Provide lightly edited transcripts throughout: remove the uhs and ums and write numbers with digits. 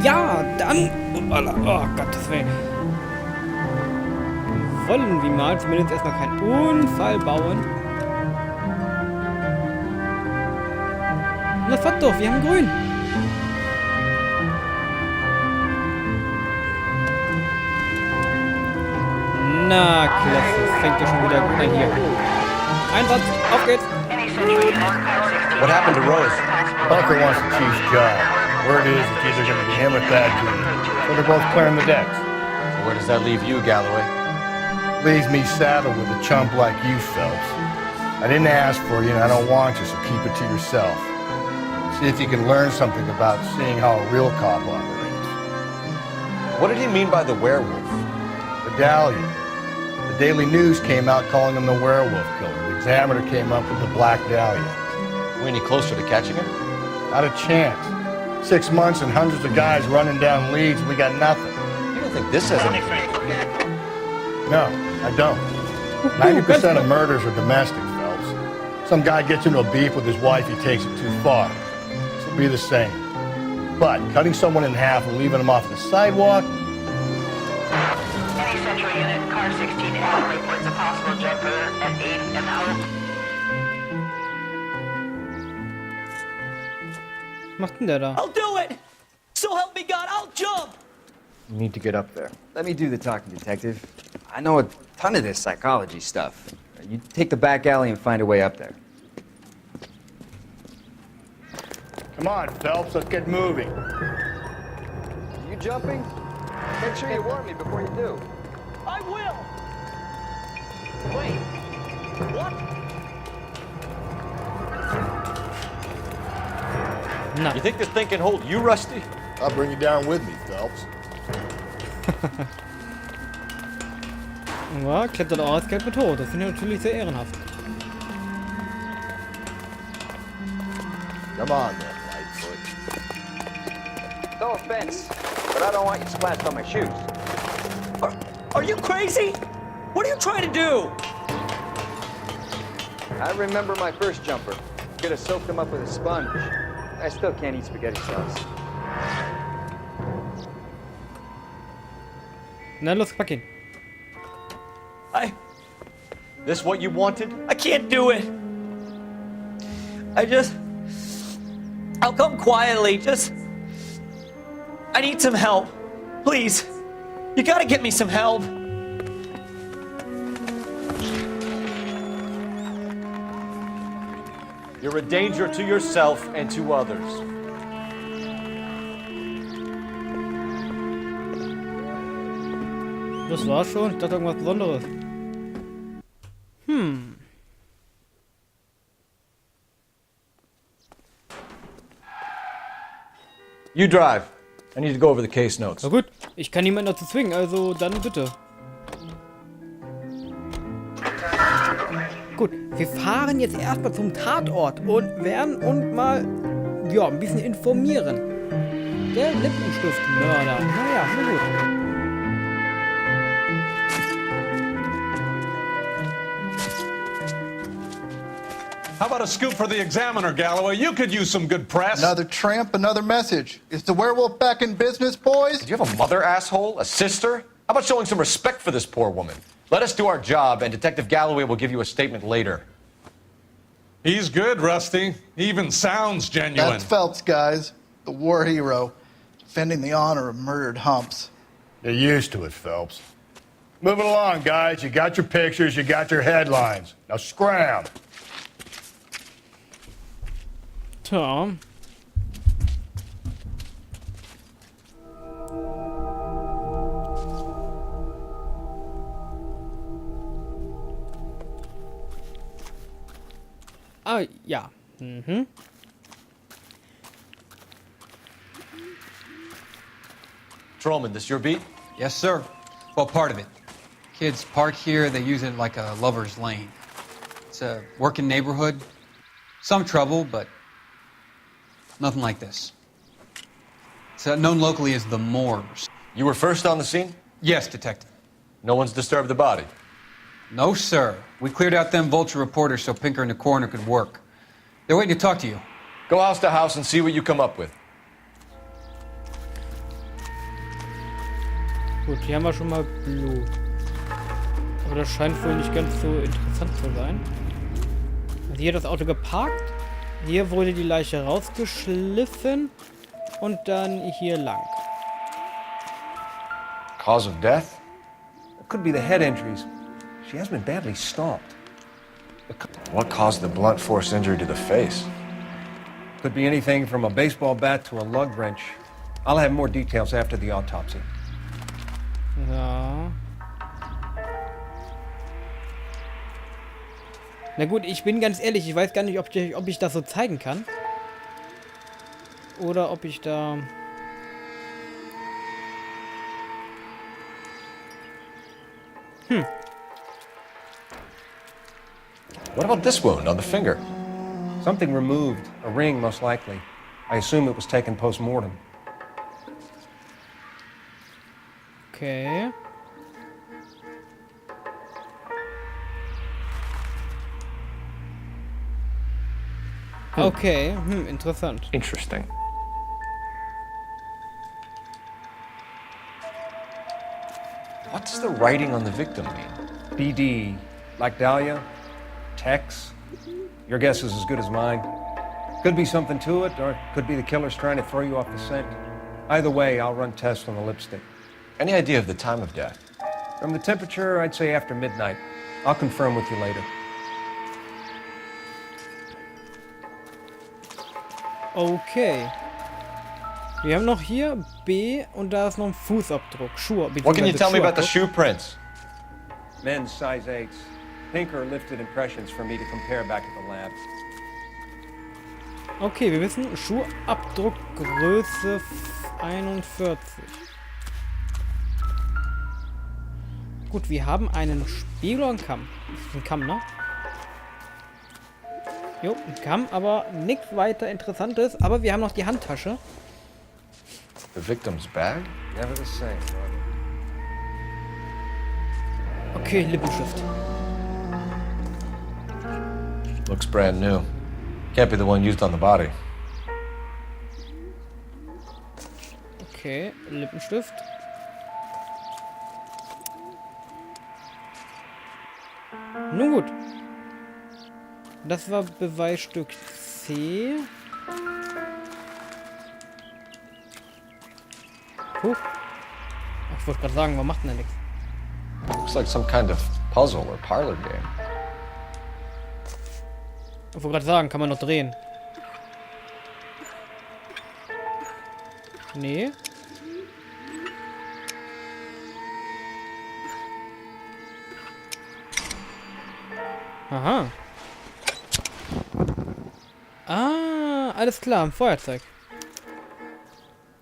Ja, dann... Oh Gottes Willen. Wollen wir mal zumindest erstmal keinen Unfall bauen. Na fahrt doch, wir haben grün. Na, klasse, das fängt ja schon wieder gut an hier. Einsatz, auf geht's. What happened to Rose? Parker wants the chief's job. Word is it's either going to be him or Thad Jr. So they're both clearing the decks. So where does that leave you, Galloway? Leaves me saddled with a chump like you, Phelps. I didn't ask for you and I don't want you, so keep it to yourself. See if you can learn something about seeing how a real cop operates. What did he mean by the werewolf? Medallion. The Daily News came out calling him the werewolf killer. The Examiner came up with the Black Dahlia. Are we any closer to catching him? Not a chance. 6 months and hundreds of guys running down leads and we got nothing. You don't think this has anything to do with it? No, I don't. 90% of murders are domestic, Phelps. Some guy gets into a beef with his wife, he takes it too far. This will be the same. But cutting someone in half and leaving them off the sidewalk... Any central unit, car 16L reports a possible jumper at 8 and out. Was macht denn der da? I'll do it! So help me God, I'll jump! You need to get up there. Let me do the talking, detective. I know a ton of this psychology stuff. You take the back alley and find a way up there. Come on, Phelps, let's get moving. You jumping? Make sure you warn me before you do. I will! Wait, what? Na. You think this thing can hold you, Rusty? I'll bring you down with me, Phelps. Ja, klettert auch als Geld mit hoch. Das finde ich natürlich sehr ehrenhaft. Come on, then, Lightfoot. No offense, but I don't want you splashed on my shoes. Are you crazy? What are you trying to do? I remember my first jumper. Could have soaked him up with a sponge. I still can't eat spaghetti sauce. Na los, pack ihn. This what you wanted? I can't do it. I'll come quietly, I need some help. Please. You gotta get me some help. You're a danger to yourself and to others. Das war's schon. Ich dachte irgendwas Besonderes. You drive. I need to go over the case notes. Na gut, ich kann niemanden dazu zwingen, also dann bitte. Gut, wir fahren jetzt erstmal zum Tatort und werden uns mal, ja, ein bisschen informieren. Der Lippenstiftmörder. Naja, na gut. How about a scoop for the Examiner, Galloway? You could use some good press. Another tramp, another message. Is the werewolf back in business, boys? Do you have a mother, asshole? A sister? How about showing some respect for this poor woman? Let us do our job, and Detective Galloway will give you a statement later. He's good, Rusty. He even sounds genuine. That's Phelps, guys. The war hero. Defending the honor of murdered humps. Get used to it, Phelps. Moving along, guys. You got your pictures, you got your headlines. Now scram. Tja. Ah, ja. Trollman, this your beat? Yes, sir. Well, part of it. Kids park here, they use it like a lover's lane. It's a working neighborhood. Some trouble, but nothing like this. It's known locally as the Moors. You were first on the scene? Yes, Detective. No one's disturbed the body. No, sir. We cleared out them vulture reporters so Pinker and the coroner could work. They're waiting to talk to you. Go house to house and see what you come up with. Gut, hier haben wir schon mal Blut. Aber das scheint wohl nicht ganz so interessant zu sein. Also hier das Auto geparkt. Hier wurde die Leiche rausgeschliffen. Und dann hier lang. Cause of death? It could be the head injuries. She has been badly stomped. What caused the blunt force injury to the face? Could be anything from a baseball bat to a lug wrench. I'll have more details after the autopsy. Ja. Na gut, ich bin ganz ehrlich, ich weiß gar nicht, ob ich das so zeigen kann. Oder ob ich da... What about this wound on the finger? Something removed, a ring most likely. I assume it was taken post-mortem. Okay. Okay, interessant. Interesting. What does the writing on the victim mean? BD, like Dahlia, Tex. Your guess is as good as mine. Could be something to it, or it could be the killer's trying to throw you off the scent. Either way, I'll run tests on the lipstick. Any idea of the time of death? From the temperature, I'd say after midnight. I'll confirm with you later. Okay. Wir haben noch hier B und da ist noch ein Fußabdruck. Schuhe. What can you tell me about the Schuhabdruck. shoe prints? Men's size 8s. Pinker lifted impressions for me to compare back at the lab. Okay, wir wissen, Schuhabdruck Größe 41. Gut, wir haben einen Spiegel oder einen Kamm. Das ist ein Kamm, ne? Jo, ein Kamm, aber nichts weiter Interessantes. Aber wir haben noch die Handtasche. The victim's bag? Never the same. Okay, Lippenstift. Looks brand new. Can't be the one used on the body. Okay, Lippenstift. Nun gut. Das war Beweisstück C. Huch. Ach, ich wollte gerade sagen, warum macht denn da nichts? Looks like some kind of puzzle or parlor game. Ich wollte gerade sagen, kann man noch drehen. Nee. Aha. Ah, alles klar, ein Feuerzeug.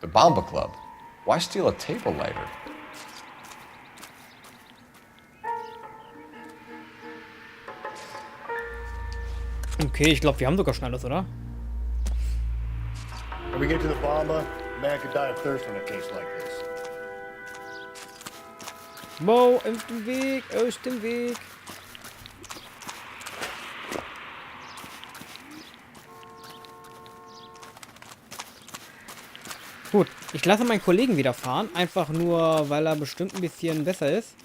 The Bomba Club. Why steal a table lighter? Okay, ich glaube, wir haben sogar schon alles, oder? When we get to the Bomba, a man could die of thirst in a case like this. Wow, aus dem Weg, aus dem Weg. Gut, ich lasse meinen Kollegen wieder fahren, einfach nur, weil er bestimmt ein bisschen besser ist.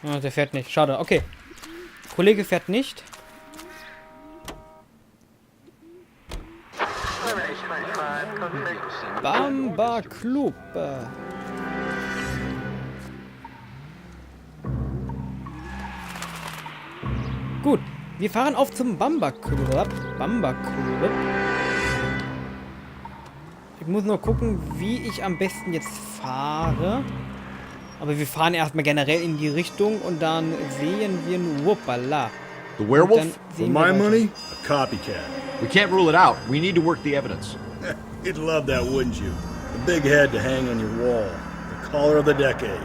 Ah, der fährt nicht, schade, okay. Kollege fährt nicht. Bamba Club. Gut, wir fahren auf zum Bamba Club. Bamba Club. Ich muss nur gucken, wie ich am besten jetzt fahre. Aber wir fahren erstmal generell in die Richtung und dann sehen wir nur Whoopala. The werewolf? For my money, a copycat. We can't rule it out. We need to work the evidence. You'd love that, wouldn't you? The big head to hang on your wall. The caller of the decade.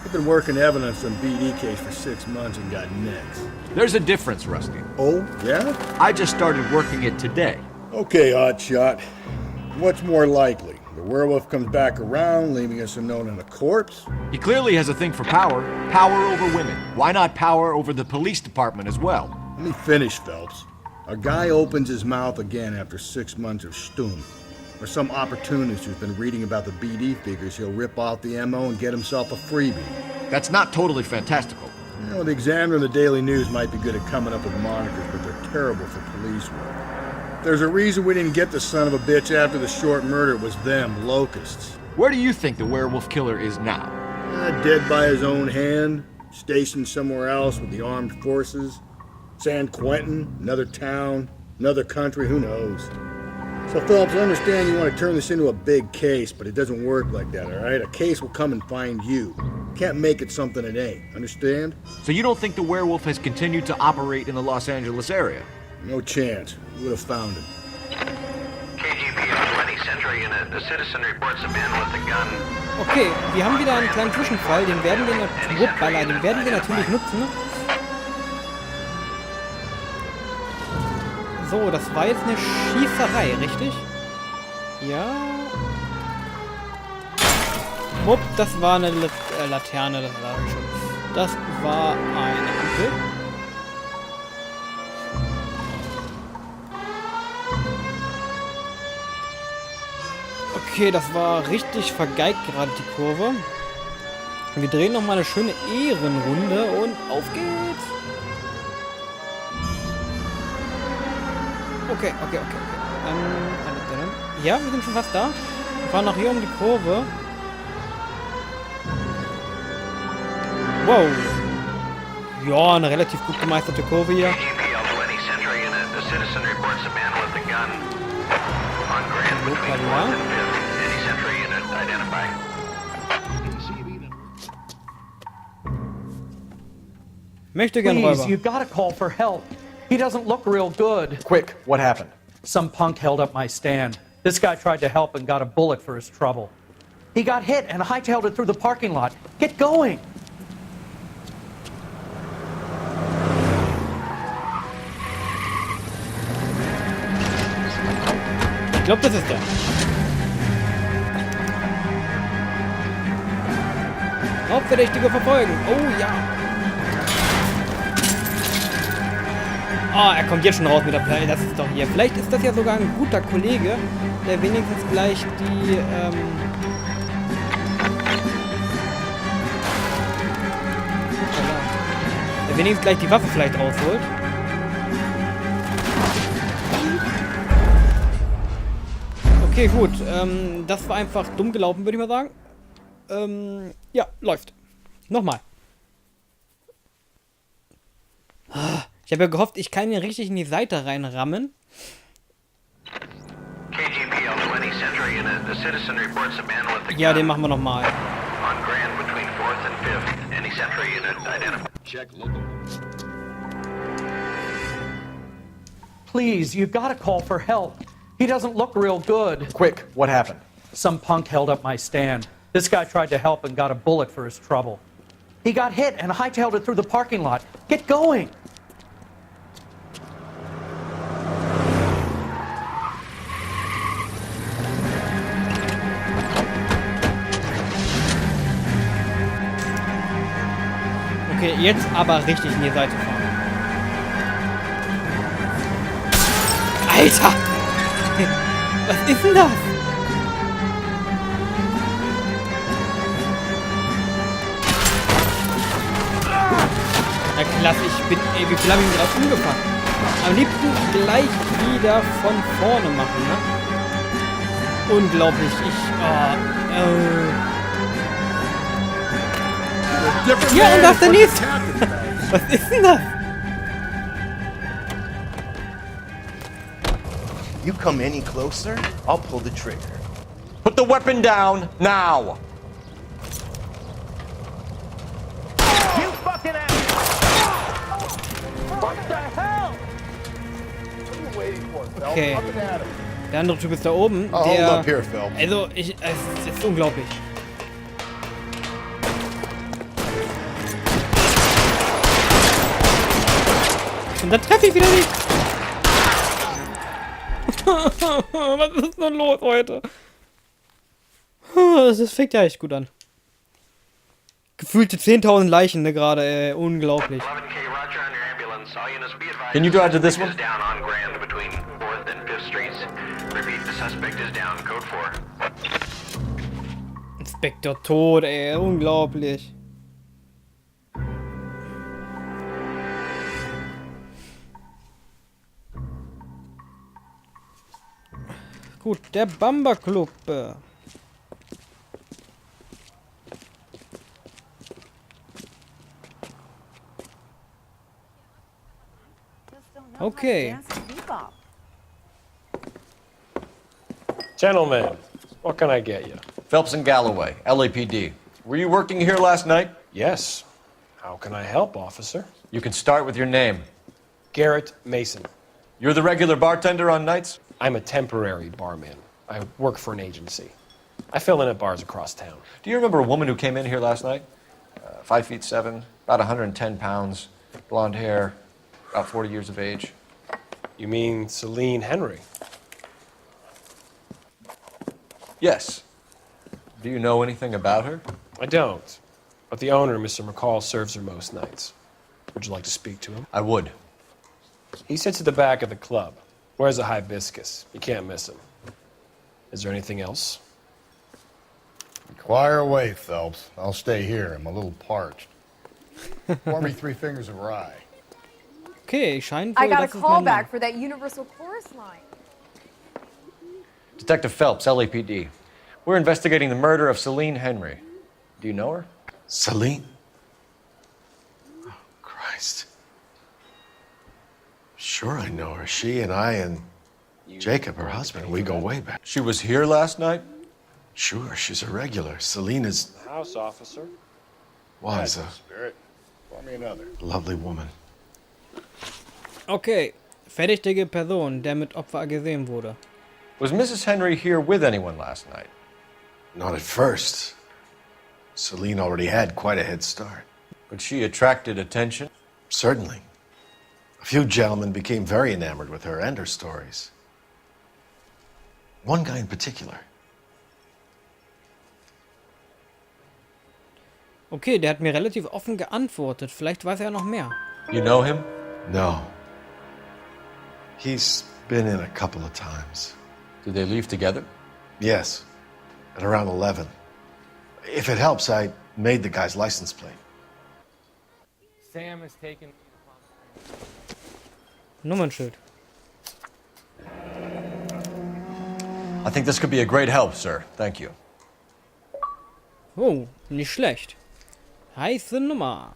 You've been working evidence on BD case for 6 months and got nicks. There's a difference, Rusty. Oh, yeah? I just started working it today. Okay, Oddshot. What's more likely? The werewolf comes back around, leaving us unknown in a corpse? He clearly has a thing for power. Power over women. Why not power over the police department as well? Let me finish, Phelps. A guy opens his mouth again after 6 months of stum. Or some opportunist who's been reading about the BD figures, he'll rip off the MO and get himself a freebie. That's not totally fantastical. You know, the Examiner and the Daily News might be good at coming up with monikers, but they're terrible for police work. There's a reason we didn't get the son of a bitch after the short murder. It was them, locusts. Where do you think the werewolf killer is now? Dead by his own hand, stationed somewhere else with the armed forces. San Quentin, another town, another country, who knows? So, Phelps, I understand you want to turn this into a big case, but it doesn't work like that, all right? A case will come and find you. Can't make it something it ain't, understand? So you don't think the werewolf has continued to operate in the Los Angeles area? No chance. We would have found him. KGP 20th Century Unit. The citizen reports a man with a gun. Okay, wir haben wieder einen kleinen Zwischenfall, den werden wir natürlich nutzen. So, das war jetzt eine Schießerei, richtig? Ja. Upp, das war eine Laterne, das war schon. Das war eine Ampel. Okay, das war richtig vergeigt gerade die Kurve. Wir drehen nochmal eine schöne Ehrenrunde und auf geht's. Okay. Ja, wir sind schon fast da. Wir fahren noch hier um die Kurve. Wow. Ja, eine relativ gut gemeisterte Kurve hier. Möchte gern Räuber. Please, you gotta call for help. He doesn't look real good. Quick, what happened? Some punk held up my stand. This guy tried to help and got a bullet for his trouble. He got hit and hightailed it through the parking lot. Get going! Ich glaube, das ist der. Hauptverdächtige verfolgen. Oh ja. Ah, er kommt jetzt schon raus mit der Play. Das ist doch hier. Vielleicht ist das ja sogar ein guter Kollege, der wenigstens gleich die, der wenigstens gleich die Waffe vielleicht rausholt. Okay, gut. Das war einfach dumm gelaufen, würde ich mal sagen. Ja, läuft. Nochmal. Ich habe ja gehofft, ich kann ihn richtig in die Seite reinrammen. Ja, den machen wir nochmal. Please, you gotta call for help. He doesn't look real good. Quick, what happened? Some punk held up my stand. This guy tried to help and got a bullet for his trouble. He got hit and hightailed it through the parking lot. Get going! Okay, jetzt aber richtig in die Seite fahren. Alter! Was ist denn das? Ja, klasse, ich bin... Ey, wie viel habe ich denn gerade umgefangen? Am liebsten gleich wieder von vorne machen, ne? Unglaublich, Ja, und das der nächste. Was ist denn das? You come any closer, I'll pull the trigger. Put the weapon down, now! You fucking ass! What the hell? What are you waiting for, Phil? Okay. Fucking at him. Der andere Typ ist da oben. Oh, der, hold up here, Phil. Also, es ist unglaublich. Und dann treffe ich wieder nicht. Was ist denn los heute? Das fängt ja echt gut an. Gefühlte 10.000 Leichen, ne, gerade, unglaublich. 11K, Roger, on your ambulance. All units be advised. Can you drive to this one? Down on Grand between 4th and 5th Streets. Repeat, the suspect is down. Code 4. Inspektor tot, unglaublich. Gut, der Bamba Club. Okay. Gentlemen, what can I get you? Phelps and Galloway, LAPD. Were you working here last night? Yes. How can I help, officer? You can start with your name. Garrett Mason. You're the regular bartender on nights? I'm a temporary barman. I work for an agency. I fill in at bars across town. Do you remember a woman who came in here last night? 5'7", about 110 pounds, blonde hair, about 40 years of age. You mean Celine Henry? Yes. Do you know anything about her? I don't. But the owner, Mr. McCall, serves her most nights. Would you like to speak to him? I would. He sits at the back of the club. Wears a hibiscus. You can't miss him. Is there anything else? Inquire away, Phelps. I'll stay here. I'm a little parched. Pour me 3 fingers of rye. Okay, scheint I wohl, got a das ist call mein Mann. back for that Universal Chorus line. Detective Phelps, LAPD. We're investigating the murder of Celine Henry. Do you know her? Celine? Oh, Christ. Sure, I know her. She and I and Jacob, her husband, we go way back. She was here last night? Sure, she's a regular. Celine is, House officer. was a Spirit, pour me another. lovely woman. Okay, verdächtige Person, der mit Opfer gesehen wurde. Was Mrs. Henry here with anyone last night? Not at first. Celine already had quite a head start. But she attracted attention? Certainly. A few gentlemen became very enamored with her and her stories. One guy in particular. Okay, der hat mir relativ offen geantwortet. Vielleicht weiß er noch mehr. You know him? No. He's been in a couple of times. Did they leave together? Yes, at around 11. If it helps, I made the guy's license plate. Sam has taken... Nummernschild. I think this could be a great help, sir. Thank you. Oh, nicht schlecht. Heiße Nummer.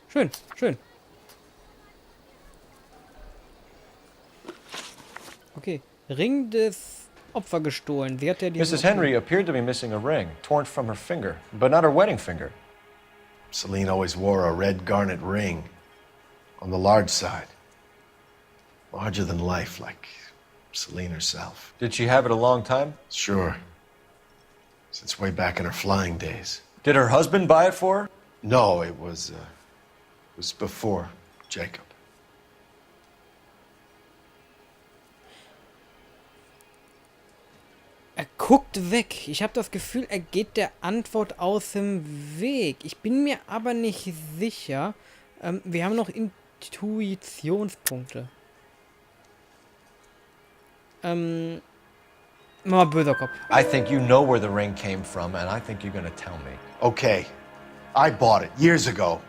Schön, schön. Okay, Ring des Opfer gestohlen. Sie hat ja diesen Mrs. Henry appeared to be missing a ring, torn from her finger, but not her wedding finger. Celine always wore a red garnet ring on the large side. Larger than life, like Celine herself. Did she have it a long time? Sure. Since way back in her flying days. Did her husband buy it for her? No, it was before Jacob. Er guckt weg. Ich habe das Gefühl, er geht der Antwort aus dem Weg. Ich bin mir aber nicht sicher. Wir haben noch Intuitionspunkte. Mal böser Kopf. I think you know where the ring came from, and I think you're gonna tell me. Okay. I bought it years ago.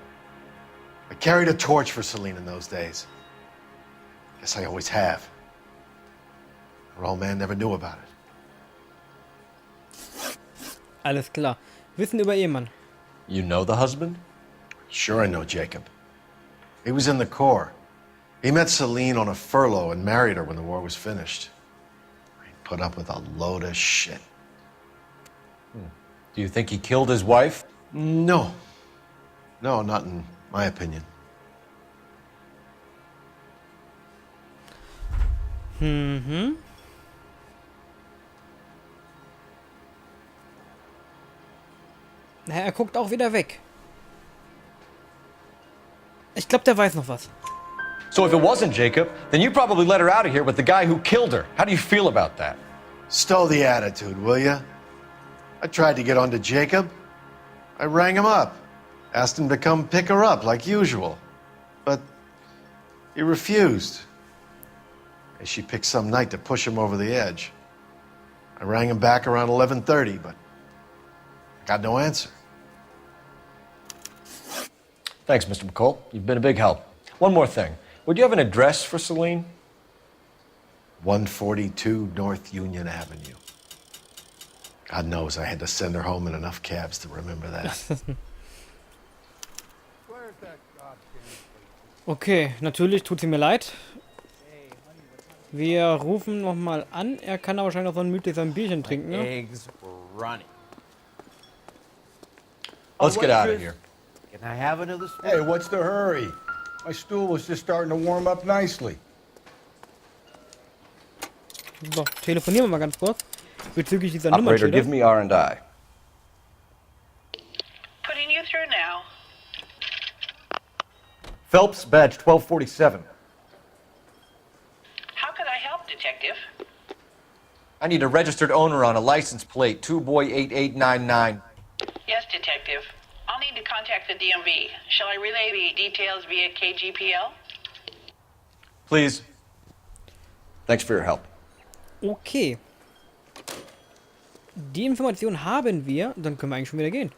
I carried a torch for Celine in those days. Guess I always have. Her old man never knew about it. Alles klar. Wissen über Ehemann. You know the husband? Sure I know Jacob. He was in the Corps. He met Celine on a furlough and married her when the war was finished. He put up with a load of shit. Do you think he killed his wife? No. No, not in my opinion. Mhm. Na, er guckt auch wieder weg. Ich glaube, der weiß noch was. So if it wasn't Jacob, then you probably let her out of here with the guy who killed her. How do you feel about that? Stow the attitude, will ya? I tried to get on to Jacob. I rang him up, asked him to come pick her up like usual. But he refused. And she picked some night to push him over the edge. I rang him back around 11:30, but I got no answer. Thanks, Mr. McCall. You've been a big help. One more thing. Would you have an address for Celine? 142 North Union Avenue. God knows I had to send her home in enough cabs to remember that. Okay, natürlich tut sie mir leid. Wir rufen nochmal an. Er kann aber wahrscheinlich noch so ein Mythos ein Bierchen trinken, ne? Eggs were running. Let's get out of here. Can I have another spoon? Hey, what's the hurry? My stool was just starting to warm up nicely. So, telefonieren wir mal ganz kurz. Bezüglich dieser Operator, Nummernschilder. give me R&I. Putting you through now. Phelps, badge 1247. How could I help, Detective? I need a registered owner on a license plate, 2boy8899. Yes, Detective. I'll need to contact the DMV. Shall I relay the details via KGPL? Please. Thanks for your help. Okay. Die Information haben wir. Dann können wir eigentlich schon wieder gehen.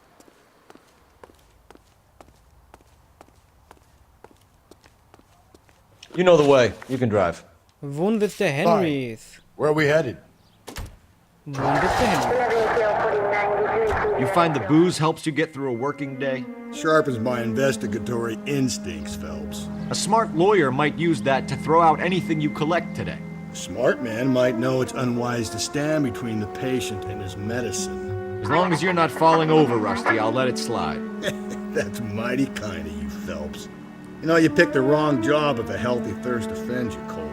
You know the way. You can drive. Wohnsitz der Henrys. Where are we headed? Wohnsitz der Henrys. You find the booze helps you get through a working day? Sharpens my investigatory instincts, Phelps. A smart lawyer might use that to throw out anything you collect today. A smart man might know it's unwise to stand between the patient and his medicine. As long as you're not falling over, Rusty, I'll let it slide. That's mighty kind of you, Phelps. You know, you picked the wrong job if a healthy thirst offends you, Cole.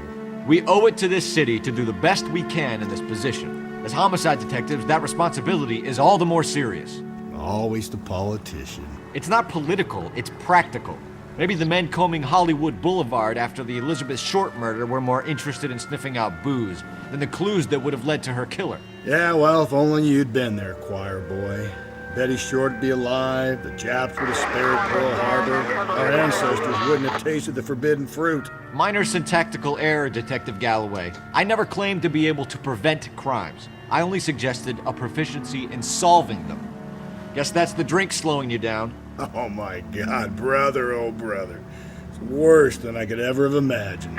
We owe it to this city to do the best we can in this position. As homicide detectives, that responsibility is all the more serious. Always the politician. It's not political, it's practical. Maybe the men combing Hollywood Boulevard after the Elizabeth Short murder were more interested in sniffing out booze than the clues that would have led to her killer. Yeah, well, if only you'd been there, choir boy. Betty Short would be alive, the Japs would have spared Pearl Harbor, our ancestors wouldn't have tasted the forbidden fruit. Minor syntactical error, Detective Galloway. I never claimed to be able to prevent crimes. I only suggested a proficiency in solving them. Guess that's the drink slowing you down. Oh my God, brother, oh brother. It's worse than I could ever have imagined.